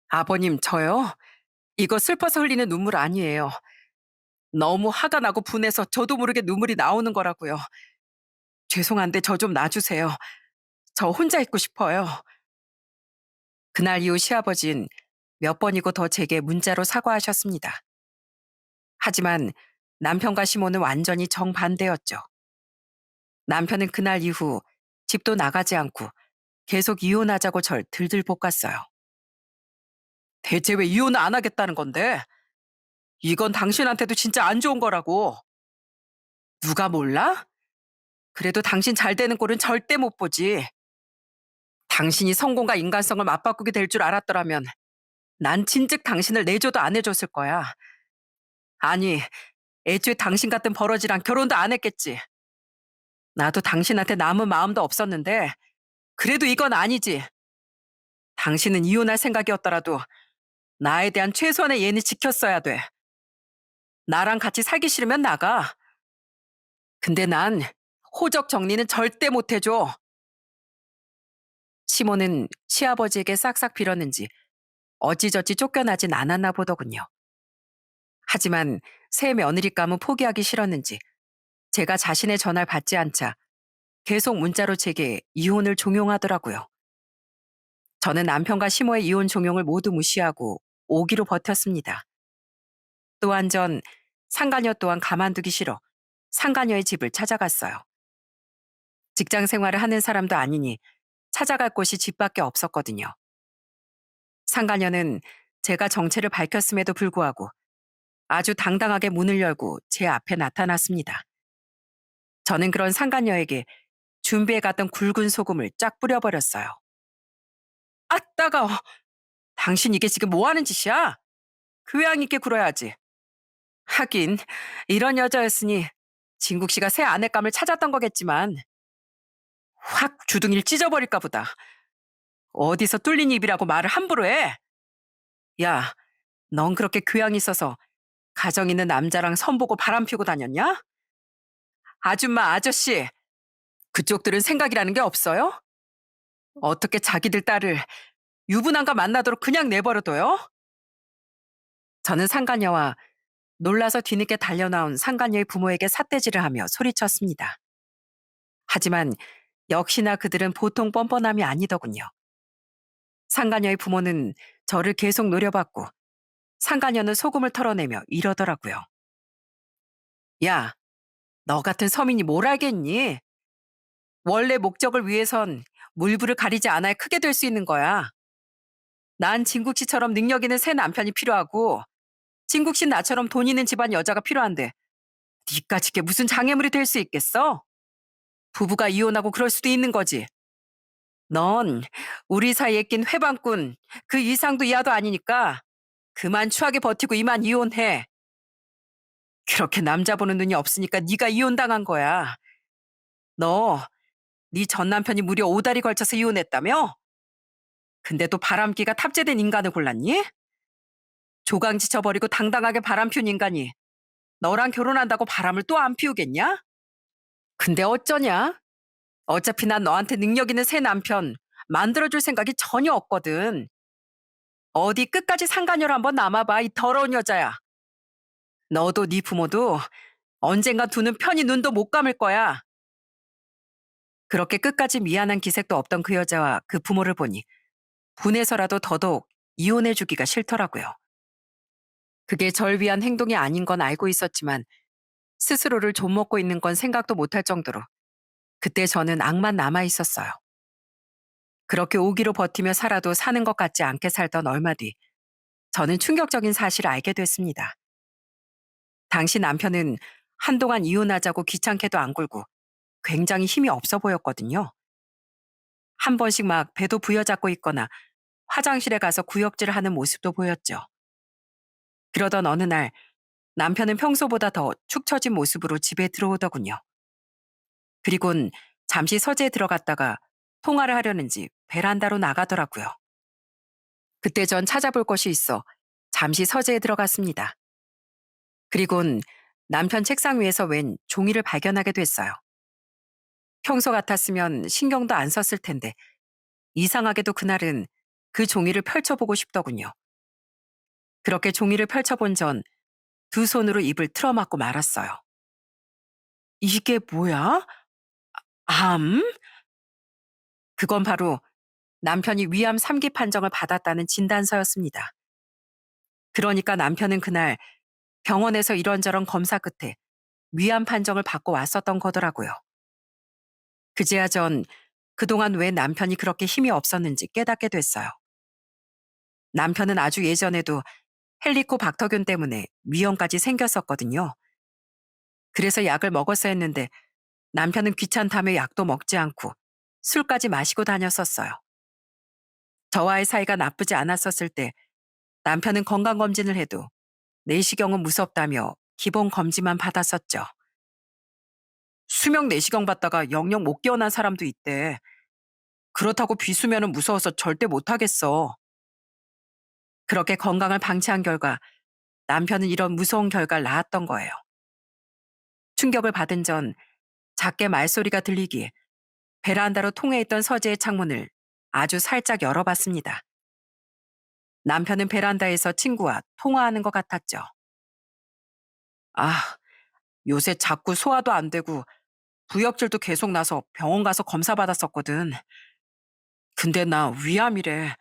아버님, 저요? 이거 슬퍼서 흘리는 눈물 아니에요. 너무 화가 나고 분해서 저도 모르게 눈물이 나오는 거라고요. 죄송한데 저 좀 놔주세요. 저 혼자 있고 싶어요. 그날 이후 시아버진 몇 번이고 더 제게 문자로 사과하셨습니다. 하지만 남편과 시모는 완전히 정반대였죠. 남편은 그날 이후 집도 나가지 않고 계속 이혼하자고 절 들들 볶았어요. 대체 왜 이혼을 안 하겠다는 건데? 이건 당신한테도 진짜 안 좋은 거라고. 누가 몰라? 그래도 당신 잘 되는 꼴은 절대 못 보지. 당신이 성공과 인간성을 맞바꾸게 될 줄 알았더라면 난 진즉 당신을 내줘도 안 해줬을 거야. 아니, 애초에 당신 같은 버러지랑 결혼도 안 했겠지. 나도 당신한테 남은 마음도 없었는데 그래도 이건 아니지. 당신은 이혼할 생각이었더라도 나에 대한 최소한의 예는 지켰어야 돼. 나랑 같이 살기 싫으면 나가. 근데 난 호적 정리는 절대 못 해줘. 시모는 시아버지에게 싹싹 빌었는지 어찌저찌 쫓겨나진 않았나 보더군요. 하지만 새 며느리감은 포기하기 싫었는지 제가 자신의 전화를 받지 않자 계속 문자로 제게 이혼을 종용하더라고요. 저는 남편과 시모의 이혼 종용을 모두 무시하고 오기로 버텼습니다. 또 한 전 상가녀 또한 가만두기 싫어 상가녀의 집을 찾아갔어요. 직장 생활을 하는 사람도 아니니 찾아갈 곳이 집밖에 없었거든요. 상가녀는 제가 정체를 밝혔음에도 불구하고 아주 당당하게 문을 열고 제 앞에 나타났습니다. 저는 그런 상가녀에게 준비해갔던 굵은 소금을 쫙 뿌려버렸어요. 아, 따가워. 당신 이게 지금 뭐 하는 짓이야? 교양 있게 굴어야지. 하긴 이런 여자였으니 진국 씨가 새 아내감을 찾았던 거겠지만 확 주둥이를 찢어버릴까 보다. 어디서 뚫린 입이라고 말을 함부로 해? 야, 넌 그렇게 교양 있어서 가정 있는 남자랑 선보고 바람 피우고 다녔냐? 아줌마, 아저씨, 그쪽들은 생각이라는 게 없어요? 어떻게 자기들 딸을 유부남과 만나도록 그냥 내버려둬요? 저는 상간녀와 놀라서 뒤늦게 달려나온 상간녀의 부모에게 삿대질을 하며 소리쳤습니다. 하지만 역시나 그들은 보통 뻔뻔함이 아니더군요. 상간녀의 부모는 저를 계속 노려봤고 상간녀는 소금을 털어내며 이러더라고요. 야, 너 같은 서민이 뭘 알겠니? 원래 목적을 위해선 물불을 가리지 않아야 크게 될 수 있는 거야. 난 진국 씨처럼 능력 있는 새 남편이 필요하고 진국 씨 나처럼 돈 있는 집안 여자가 필요한데 니까짓 게 무슨 장애물이 될 수 있겠어? 부부가 이혼하고 그럴 수도 있는 거지. 넌 우리 사이에 낀 회방꾼 그 이상도 이하도 아니니까 그만 추하게 버티고 이만 이혼해. 그렇게 남자 보는 눈이 없으니까 네가 이혼당한 거야. 너, 네 전 남편이 무려 5달이 걸쳐서 이혼했다며? 근데 또 바람기가 탑재된 인간을 골랐니? 조강 지쳐버리고 당당하게 바람 피운 인간이 너랑 결혼한다고 바람을 또 안 피우겠냐? 근데 어쩌냐? 어차피 난 너한테 능력 있는 새 남편 만들어줄 생각이 전혀 없거든. 어디 끝까지 상간녀로 한번 남아봐, 이 더러운 여자야. 너도 네 부모도 언젠가 두 눈 편히 눈도 못 감을 거야. 그렇게 끝까지 미안한 기색도 없던 그 여자와 그 부모를 보니 분해서라도 더더욱 이혼해주기가 싫더라고요. 그게 절 위한 행동이 아닌 건 알고 있었지만 스스로를 좀먹고 있는 건 생각도 못할 정도로 그때 저는 악만 남아 있었어요. 그렇게 오기로 버티며 살아도 사는 것 같지 않게 살던 얼마 뒤 저는 충격적인 사실을 알게 됐습니다. 당시 남편은 한동안 이혼하자고 귀찮게도 안 굴고 굉장히 힘이 없어 보였거든요. 한 번씩 막 배도 부여잡고 있거나 화장실에 가서 구역질을 하는 모습도 보였죠. 그러던 어느 날 남편은 평소보다 더 축 처진 모습으로 집에 들어오더군요. 그리곤 잠시 서재에 들어갔다가 통화를 하려는지 베란다로 나가더라고요. 그때 전 찾아볼 것이 있어 잠시 서재에 들어갔습니다. 그리곤 남편 책상 위에서 웬 종이를 발견하게 됐어요. 평소 같았으면 신경도 안 썼을 텐데 이상하게도 그날은 그 종이를 펼쳐보고 싶더군요. 그렇게 종이를 펼쳐본 전 두 손으로 입을 틀어막고 말았어요. 이게 뭐야? 암? 그건 바로 남편이 위암 3기 판정을 받았다는 진단서였습니다. 그러니까 남편은 그날 병원에서 이런저런 검사 끝에 위암 판정을 받고 왔었던 거더라고요. 그제야 전 그동안 왜 남편이 그렇게 힘이 없었는지 깨닫게 됐어요. 남편은 아주 예전에도 헬리코박터균 때문에 위염까지 생겼었거든요. 그래서 약을 먹었어야 했는데 남편은 귀찮다며 약도 먹지 않고 술까지 마시고 다녔었어요. 저와의 사이가 나쁘지 않았었을 때 남편은 건강검진을 해도 내시경은 무섭다며 기본 검진만 받았었죠. 수명 내시경 받다가 영영 못 깨어난 사람도 있대. 그렇다고 비수면은 무서워서 절대 못하겠어. 그렇게 건강을 방치한 결과 남편은 이런 무서운 결과를 낳았던 거예요. 충격을 받은 전 작게 말소리가 들리기에 베란다로 통해 있던 서재의 창문을 아주 살짝 열어봤습니다. 남편은 베란다에서 친구와 통화하는 것 같았죠. 아, 요새 자꾸 소화도 안 되고 부역질도 계속 나서 병원 가서 검사 받았었거든. 근데 나 위암이래.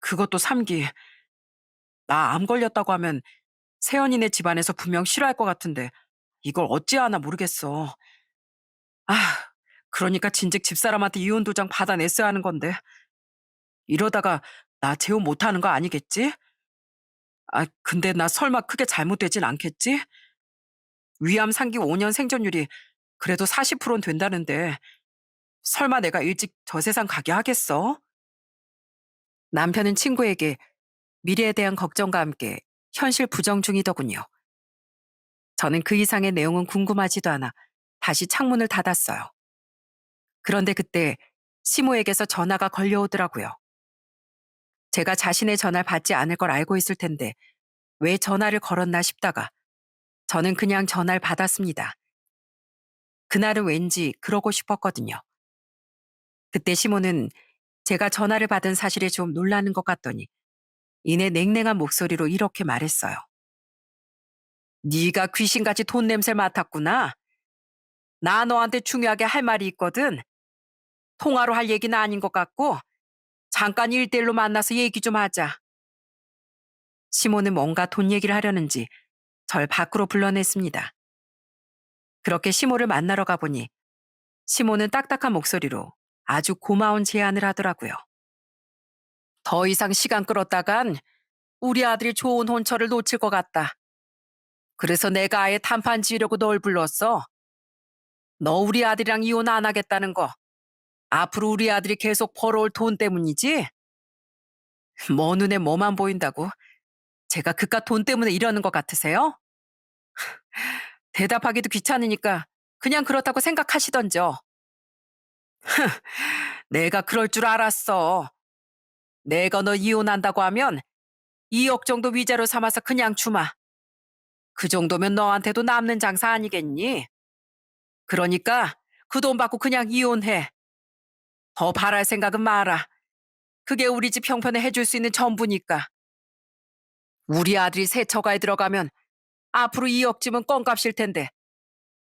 그것도 3기. 나 암 걸렸다고 하면 세연이네 집안에서 분명 싫어할 것 같은데 이걸 어찌하나 모르겠어. 아, 그러니까 진즉 집사람한테 이혼 도장 받아냈어야 하는 건데 이러다가 나 재혼 못하는 거 아니겠지? 아, 근데 나 설마 크게 잘못되진 않겠지? 위암 3기 5년 생존율이 그래도 40%는 된다는데 설마 내가 일찍 저 세상 가게 하겠어? 남편은 친구에게 미래에 대한 걱정과 함께 현실 부정 중이더군요. 저는 그 이상의 내용은 궁금하지도 않아 다시 창문을 닫았어요. 그런데 그때 시모에게서 전화가 걸려오더라고요. 제가 자신의 전화를 받지 않을 걸 알고 있을 텐데 왜 전화를 걸었나 싶다가 저는 그냥 전화를 받았습니다. 그날은 왠지 그러고 싶었거든요. 그때 시모는 제가 전화를 받은 사실에 좀 놀라는 것 같더니 이내 냉랭한 목소리로 이렇게 말했어요. 네가 귀신같이 돈 냄새를 맡았구나. 나 너한테 중요하게 할 말이 있거든. 통화로 할 얘기는 아닌 것 같고 잠깐 1대1로 만나서 얘기 좀 하자. 시모는 뭔가 돈 얘기를 하려는지 절 밖으로 불러냈습니다. 그렇게 시모를 만나러 가보니 시모는 딱딱한 목소리로 아주 고마운 제안을 하더라고요. 더 이상 시간 끌었다간 우리 아들이 좋은 혼처를 놓칠 것 같다. 그래서 내가 아예 단판 지으려고 널 불렀어. 너 우리 아들이랑 이혼 안 하겠다는 거 앞으로 우리 아들이 계속 벌어올 돈 때문이지? 뭐 눈에 뭐만 보인다고? 제가 그깟 돈 때문에 이러는 것 같으세요? 대답하기도 귀찮으니까 그냥 그렇다고 생각하시던죠. 내가 그럴 줄 알았어. 내가 너 이혼한다고 하면 2억 정도 위자료 삼아서 그냥 주마. 그 정도면 너한테도 남는 장사 아니겠니? 그러니까 그 돈 받고 그냥 이혼해. 더 바랄 생각은 마라. 그게 우리 집 형편에 해줄 수 있는 전부니까. 우리 아들이 새 처가에 들어가면 앞으로 2억쯤은 껌값일 텐데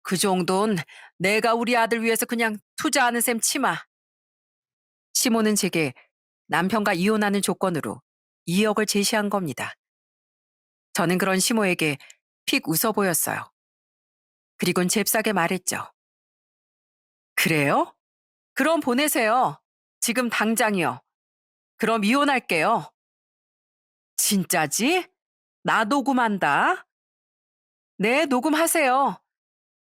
그 정도는 내가 우리 아들 위해서 그냥 투자하는 셈 치마. 시모는 제게 남편과 이혼하는 조건으로 2억을 제시한 겁니다. 저는 그런 시모에게 픽 웃어 보였어요. 그리곤 잽싸게 말했죠. 그래요? 그럼 보내세요. 지금 당장이요. 그럼 이혼할게요. 진짜지? 나 녹음한다. 네, 녹음하세요.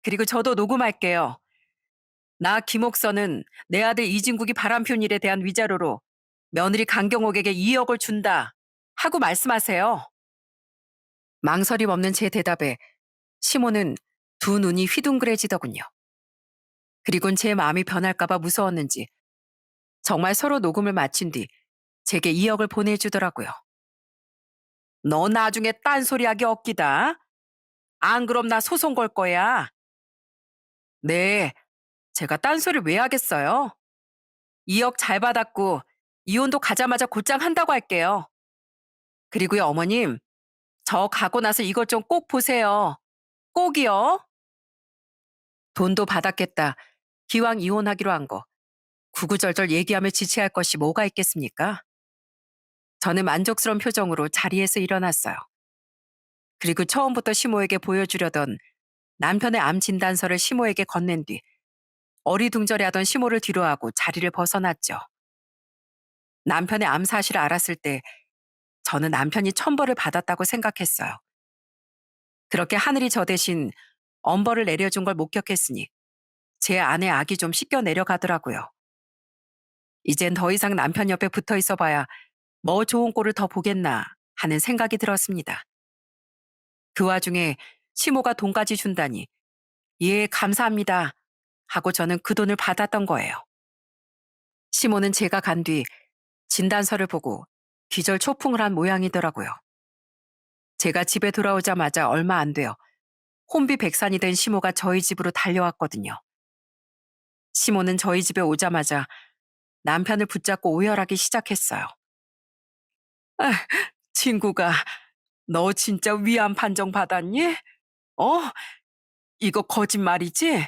그리고 저도 녹음할게요. 나 김옥선은 내 아들 이진국이 바람핀 일에 대한 위자료로 며느리 강경옥에게 2억을 준다 하고 말씀하세요. 망설임 없는 제 대답에 시모는 두 눈이 휘둥그레지더군요. 그리곤 제 마음이 변할까봐 무서웠는지 정말 서로 녹음을 마친 뒤 제게 2억을 보내주더라고요. 너 나중에 딴소리하기 없기다. 안 그럼 나 소송 걸 거야. 네, 제가 딴소리 왜 하겠어요? 2억 잘 받았고 이혼도 가자마자 곧장 한다고 할게요. 그리고요, 어머님, 저 가고 나서 이것 좀 꼭 보세요. 꼭이요. 돈도 받았겠다. 기왕 이혼하기로 한 거. 구구절절 얘기하며 지체할 것이 뭐가 있겠습니까? 저는 만족스러운 표정으로 자리에서 일어났어요. 그리고 처음부터 시모에게 보여주려던 남편의 암 진단서를 시모에게 건넨 뒤 어리둥절해하던 시모를 뒤로하고 자리를 벗어났죠. 남편의 암 사실을 알았을 때 저는 남편이 천벌을 받았다고 생각했어요. 그렇게 하늘이 저 대신 엄벌을 내려준 걸 목격했으니 제 아내 악이 좀 씻겨 내려가더라고요. 이젠 더 이상 남편 옆에 붙어 있어 봐야 뭐 좋은 꼴을 더 보겠나 하는 생각이 들었습니다. 그 와중에 시모가 돈까지 준다니 예, 감사합니다 하고 저는 그 돈을 받았던 거예요. 시모는 제가 간 뒤 진단서를 보고 기절초풍을 한 모양이더라고요. 제가 집에 돌아오자마자 얼마 안 돼요. 혼비백산이 된 시모가 저희 집으로 달려왔거든요. 시모는 저희 집에 오자마자 남편을 붙잡고 오열하기 시작했어요. 아, 친구가 너 진짜 위암 판정 받았니? 어? 이거 거짓말이지?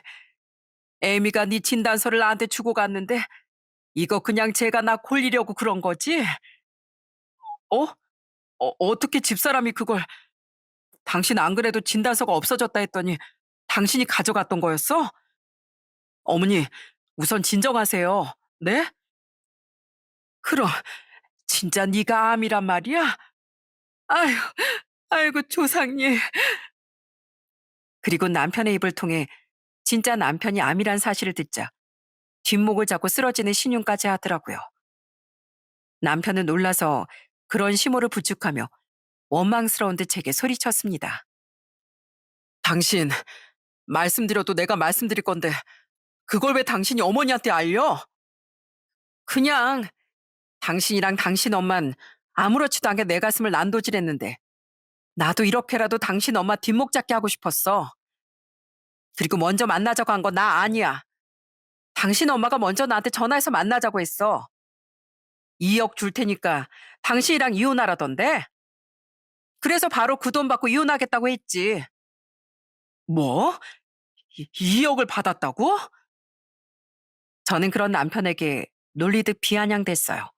애미가 네 진단서를 나한테 주고 갔는데 이거 그냥 제가 나 골리려고 그런 거지? 어? 어떻게 집사람이 그걸 당신 안 그래도 진단서가 없어졌다 했더니 당신이 가져갔던 거였어? 어머니, 우선 진정하세요. 네? 그럼 진짜 네가 암이란 말이야? 아유, 아이고 조상님. 그리고 남편의 입을 통해 진짜 남편이 암이란 사실을 듣자 뒷목을 잡고 쓰러지는 신용까지 하더라고요. 남편은 놀라서 그런 시모를 부축하며 원망스러운 듯 제게 소리쳤습니다. 당신, 말씀드려도 내가 말씀드릴 건데 그걸 왜 당신이 어머니한테 알려? 그냥 당신이랑 당신 엄만 아무렇지도 않게 내 가슴을 난도질했는데 나도 이렇게라도 당신 엄마 뒷목 잡게 하고 싶었어. 그리고 먼저 만나자고 한 건 나 아니야. 당신 엄마가 먼저 나한테 전화해서 만나자고 했어. 2억 줄 테니까 당신이랑 이혼하라던데. 그래서 바로 그 돈 받고 이혼하겠다고 했지. 뭐? 2억을 받았다고? 저는 그런 남편에게 놀리듯 비아냥댔어요.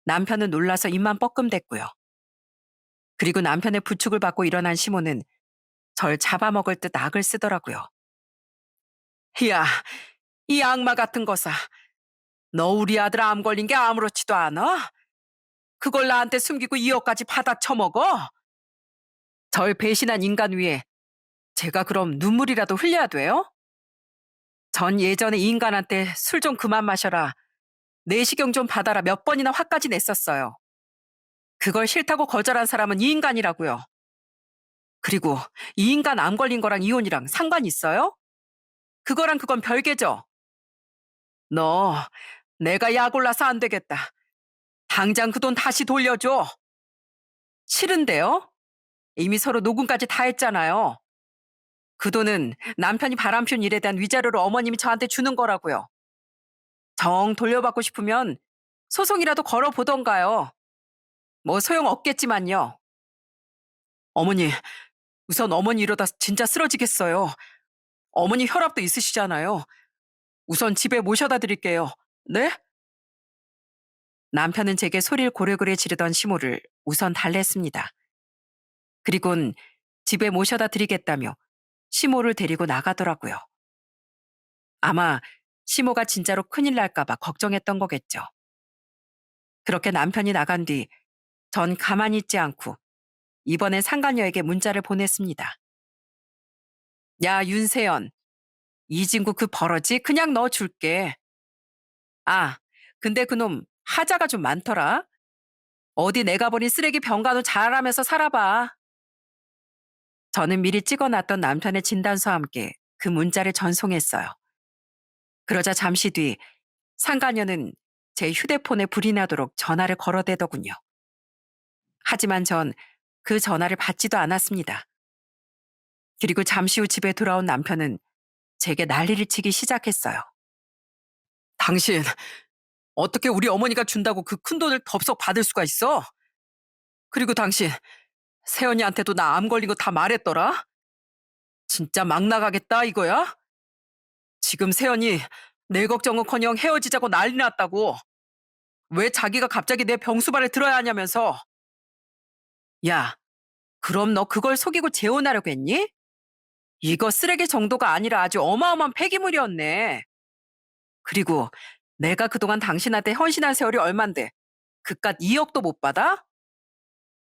남편은 놀라서 입만 뻐끔댔고요. 그리고 남편의 부축을 받고 일어난 시모는 절 잡아먹을 듯 악을 쓰더라고요. 야, 이 악마 같은 거사. 너 우리 아들 암 걸린 게 아무렇지도 않아? 그걸 나한테 숨기고 2억까지 받아 처먹어? 절 배신한 인간 위에 제가 그럼 눈물이라도 흘려야 돼요? 전 예전에 이 인간한테 술 좀 그만 마셔라, 내시경 좀 받아라 몇 번이나 화까지 냈었어요. 그걸 싫다고 거절한 사람은 이 인간이라고요. 그리고 이 인간 암 걸린 거랑 이혼이랑 상관 있어요? 그거랑 그건 별개죠. 너 내가 약 올라서 안 되겠다. 당장 그 돈 다시 돌려줘. 싫은데요? 이미 서로 녹음까지 다 했잖아요. 그 돈은 남편이 바람핀 일에 대한 위자료로 어머님이 저한테 주는 거라고요. 정 돌려받고 싶으면 소송이라도 걸어보던가요. 뭐 소용 없겠지만요. 어머니, 우선 어머니 이러다 진짜 쓰러지겠어요. 어머니 혈압도 있으시잖아요. 우선 집에 모셔다 드릴게요. 네? 남편은 제게 소리를 고래고래 지르던 시모를 우선 달랬습니다. 그리곤 집에 모셔다 드리겠다며 시모를 데리고 나가더라고요. 아마 시모가 진짜로 큰일 날까봐 걱정했던 거겠죠. 그렇게 남편이 나간 뒤 전 가만히 있지 않고 이번엔 상간녀에게 문자를 보냈습니다. 야, 윤세연. 이진구 그 버러지 그냥 넣어줄게. 아, 근데 그놈 하자가 좀 많더라. 어디 내가 버린 쓰레기 병간호 잘하면서 살아봐. 저는 미리 찍어놨던 남편의 진단서와 함께 그 문자를 전송했어요. 그러자 잠시 뒤 상가녀는 제 휴대폰에 불이 나도록 전화를 걸어대더군요. 하지만 전 그 전화를 받지도 않았습니다. 그리고 잠시 후 집에 돌아온 남편은 제게 난리를 치기 시작했어요. 당신, 어떻게 우리 어머니가 준다고 그 큰 돈을 덥석 받을 수가 있어? 그리고 당신, 세연이한테도 나 암 걸린 거 다 말했더라? 진짜 막 나가겠다 이거야? 지금 세연이 내 걱정은커녕 헤어지자고 난리 났다고. 왜 자기가 갑자기 내 병수발을 들어야 하냐면서. 야, 그럼 너 그걸 속이고 재혼하려고 했니? 이거 쓰레기 정도가 아니라 아주 어마어마한 폐기물이었네. 그리고 내가 그동안 당신한테 헌신한 세월이 얼만데 그깟 2억도 못 받아?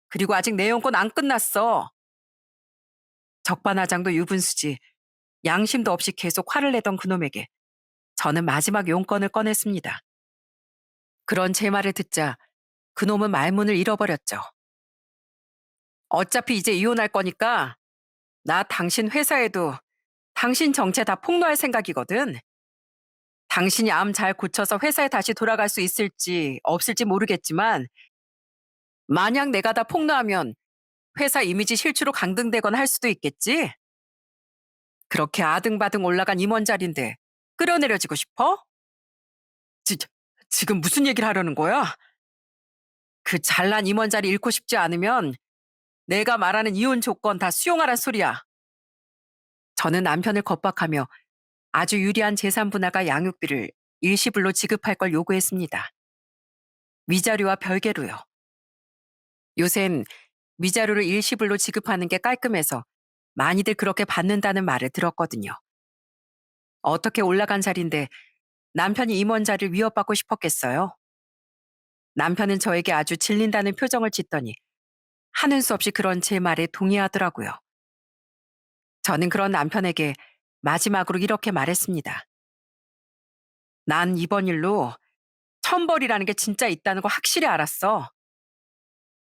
그리고 아직 내 용건 안 끝났어. 적반하장도 유분수지 양심도 없이 계속 화를 내던 그놈에게 저는 마지막 용건을 꺼냈습니다. 그런 제 말을 듣자 그놈은 말문을 잃어버렸죠. 어차피 이제 이혼할 거니까 나 당신 회사에도 당신 정체 다 폭로할 생각이거든. 당신이 암 잘 고쳐서 회사에 다시 돌아갈 수 있을지 없을지 모르겠지만 만약 내가 다 폭로하면 회사 이미지 실추로 강등되거나 할 수도 있겠지? 그렇게 아등바등 올라간 임원 자리인데 끌어내려지고 싶어? 지, 지금 무슨 얘기를 하려는 거야? 그 잘난 임원 자리 잃고 싶지 않으면 내가 말하는 이혼 조건 다 수용하란 소리야. 저는 남편을 겁박하며 아주 유리한 재산 분할과 양육비를 일시불로 지급할 걸 요구했습니다. 위자료와 별개로요. 요샌 위자료를 일시불로 지급하는 게 깔끔해서 많이들 그렇게 받는다는 말을 들었거든요. 어떻게 올라간 자리인데 남편이 임원 자리를 위협받고 싶었겠어요? 남편은 저에게 아주 질린다는 표정을 짓더니 하는 수 없이 그런 제 말에 동의하더라고요. 저는 그런 남편에게 마지막으로 이렇게 말했습니다. 난 이번 일로 천벌이라는 게 진짜 있다는 거 확실히 알았어.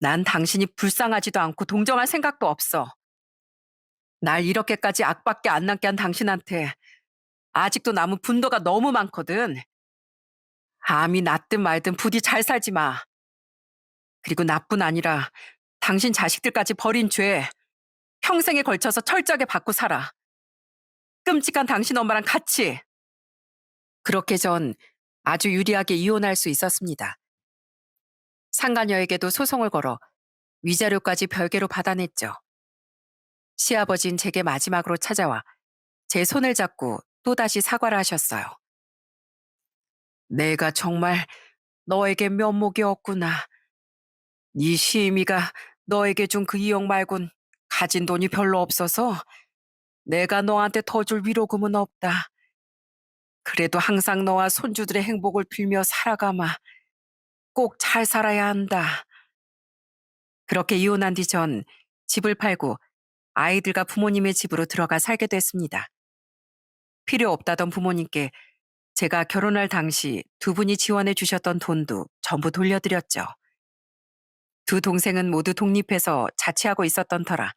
난 당신이 불쌍하지도 않고 동정할 생각도 없어. 날 이렇게까지 악밖에 안 남게 한 당신한테 아직도 남은 분노가 너무 많거든. 암이 낫든 말든 부디 잘 살지 마. 그리고 나뿐 아니라 당신 자식들까지 벌인 죄 평생에 걸쳐서 철저하게 받고 살아. 끔찍한 당신 엄마랑 같이. 그렇게 전 아주 유리하게 이혼할 수 있었습니다. 상간녀에게도 소송을 걸어 위자료까지 별개로 받아냈죠. 시아버진 제게 마지막으로 찾아와 제 손을 잡고 또다시 사과를 하셨어요. 내가 정말 너에게 면목이 없구나. 네 시애미가 너에게 준 그 이용 말곤 가진 돈이 별로 없어서 내가 너한테 더 줄 위로금은 없다. 그래도 항상 너와 손주들의 행복을 빌며 살아가마. 꼭 잘 살아야 한다. 그렇게 이혼한 뒤 전 집을 팔고 아이들과 부모님의 집으로 들어가 살게 됐습니다. 필요 없다던 부모님께 제가 결혼할 당시 두 분이 지원해 주셨던 돈도 전부 돌려드렸죠. 두 동생은 모두 독립해서 자취하고 있었던 터라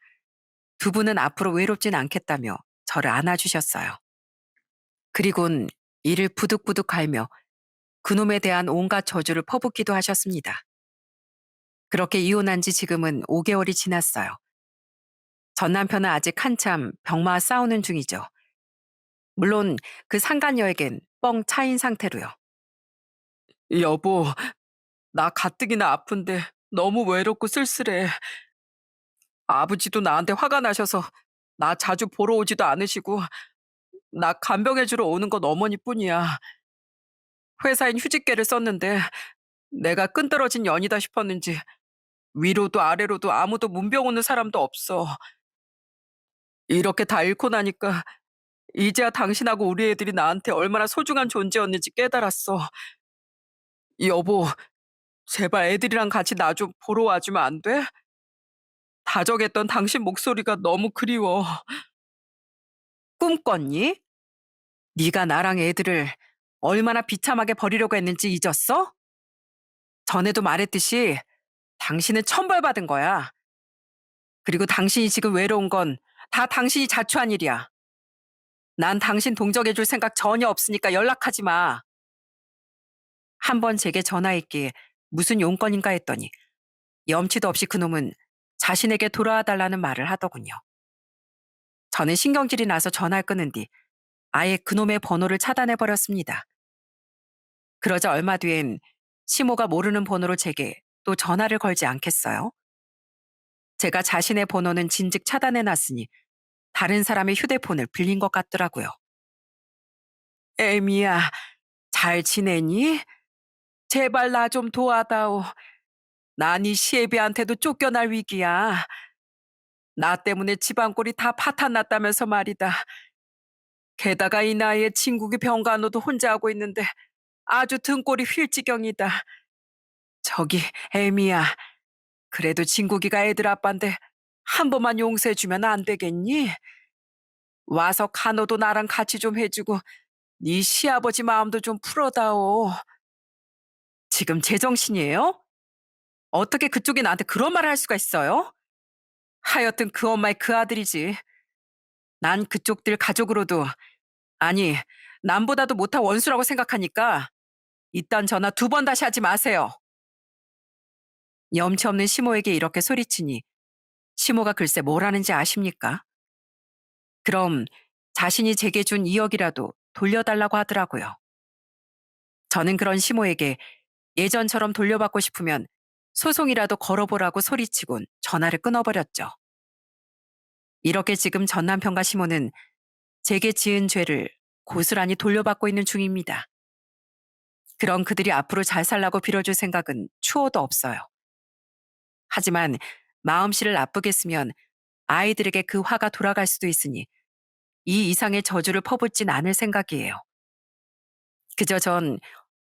두 분은 앞으로 외롭진 않겠다며 저를 안아주셨어요. 그리곤 이를 부득부득 갈며 그놈에 대한 온갖 저주를 퍼붓기도 하셨습니다. 그렇게 이혼한 지 지금은 5개월이 지났어요. 전 남편은 아직 한참 병마와 싸우는 중이죠. 물론 그 상간녀에겐 뻥 차인 상태로요. 여보, 나 가뜩이나 아픈데 너무 외롭고 쓸쓸해. 아버지도 나한테 화가 나셔서 나 자주 보러 오지도 않으시고 나 간병해주러 오는 건 어머니뿐이야. 회사엔 휴직계를 썼는데 내가 끈떨어진 연이다 싶었는지 위로도 아래로도 아무도 문병 오는 사람도 없어. 이렇게 다 잃고 나니까 이제야 당신하고 우리 애들이 나한테 얼마나 소중한 존재였는지 깨달았어. 여보, 제발 애들이랑 같이 나 좀 보러 와주면 안 돼? 다정했던 당신 목소리가 너무 그리워. 꿈꿨니? 네가 나랑 애들을 얼마나 비참하게 버리려고 했는지 잊었어? 전에도 말했듯이 당신은 천벌받은 거야. 그리고 당신이 지금 외로운 건 다 당신이 자초한 일이야. 난 당신 동정해줄 생각 전혀 없으니까 연락하지 마. 한 번 제게 전화했기에 무슨 용건인가 했더니 염치도 없이 그놈은 자신에게 돌아와 달라는 말을 하더군요. 저는 신경질이 나서 전화를 끊은 뒤 아예 그놈의 번호를 차단해버렸습니다. 그러자 얼마 뒤엔 시모가 모르는 번호로 제게 또 전화를 걸지 않겠어요? 제가 자신의 번호는 진즉 차단해놨으니 다른 사람의 휴대폰을 빌린 것 같더라고요. 애미야, 잘 지내니? 제발 나 좀 도와다오. 난 이 시애비한테도 쫓겨날 위기야. 나 때문에 집안 꼴이 다 파탄났다면서 말이다. 게다가 이 나이에 친구기 병간호도 혼자 하고 있는데 아주 등골이 휠지경이다. 저기 애미야, 그래도 진국이가 애들 아빠인데 한 번만 용서해주면 안 되겠니? 와서 간호도 나랑 같이 좀 해주고 네 시아버지 마음도 좀 풀어다오. 지금 제정신이에요? 어떻게 그쪽이 나한테 그런 말을 할 수가 있어요? 하여튼 그 엄마의 그 아들이지. 난 그쪽들 가족으로도 아니 남보다도 못한 원수라고 생각하니까 이딴 전화 두 번 다시 하지 마세요. 염치 없는 시모에게 이렇게 소리치니 시모가 글쎄 뭘 하는지 아십니까? 그럼 자신이 제게 준 2억이라도 돌려달라고 하더라고요. 저는 그런 시모에게 예전처럼 돌려받고 싶으면 소송이라도 걸어보라고 소리치곤 전화를 끊어버렸죠. 이렇게 지금 전 남편과 시모는 제게 지은 죄를 고스란히 돌려받고 있는 중입니다. 그럼 그들이 앞으로 잘 살라고 빌어줄 생각은 추호도 없어요. 하지만 마음씨를 나쁘게 쓰면 아이들에게 그 화가 돌아갈 수도 있으니 이 이상의 저주를 퍼붓진 않을 생각이에요. 그저 전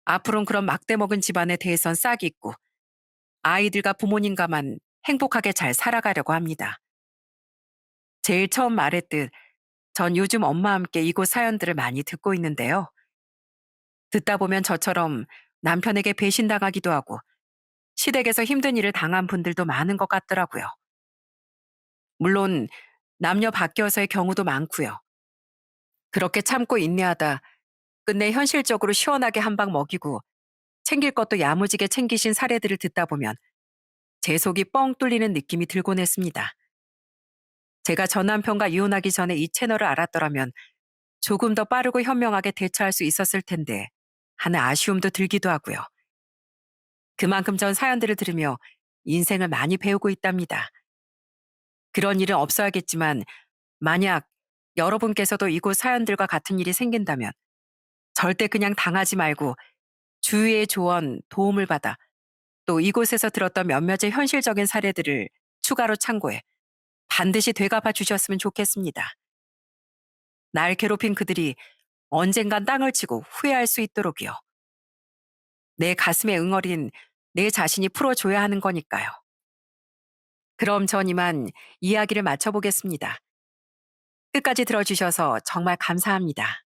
앞으론 그런 막대먹은 집안에 대해선 싹이 있고 아이들과 부모님과만 행복하게 잘 살아가려고 합니다. 제일 처음 말했듯 전 요즘 엄마와 함께 이곳 사연들을 많이 듣고 있는데요. 듣다 보면 저처럼 남편에게 배신당하기도 하고 시댁에서 힘든 일을 당한 분들도 많은 것 같더라고요. 물론 남녀 바뀌어서의 경우도 많고요. 그렇게 참고 인내하다 끝내 현실적으로 시원하게 한 방 먹이고 챙길 것도 야무지게 챙기신 사례들을 듣다 보면 제 속이 뻥 뚫리는 느낌이 들곤 했습니다. 제가 전 남편과 이혼하기 전에 이 채널을 알았더라면 조금 더 빠르고 현명하게 대처할 수 있었을 텐데 하는 아쉬움도 들기도 하고요. 그만큼 전 사연들을 들으며 인생을 많이 배우고 있답니다. 그런 일은 없어야겠지만 만약 여러분께서도 이곳 사연들과 같은 일이 생긴다면 절대 그냥 당하지 말고 주위의 조언, 도움을 받아 또 이곳에서 들었던 몇몇의 현실적인 사례들을 추가로 참고해 반드시 되갚아 주셨으면 좋겠습니다. 날 괴롭힌 그들이 언젠간 땅을 치고 후회할 수 있도록요. 내 가슴에 응어린 내 자신이 풀어줘야 하는 거니까요. 그럼 전 이만 이야기를 마쳐보겠습니다. 끝까지 들어주셔서 정말 감사합니다.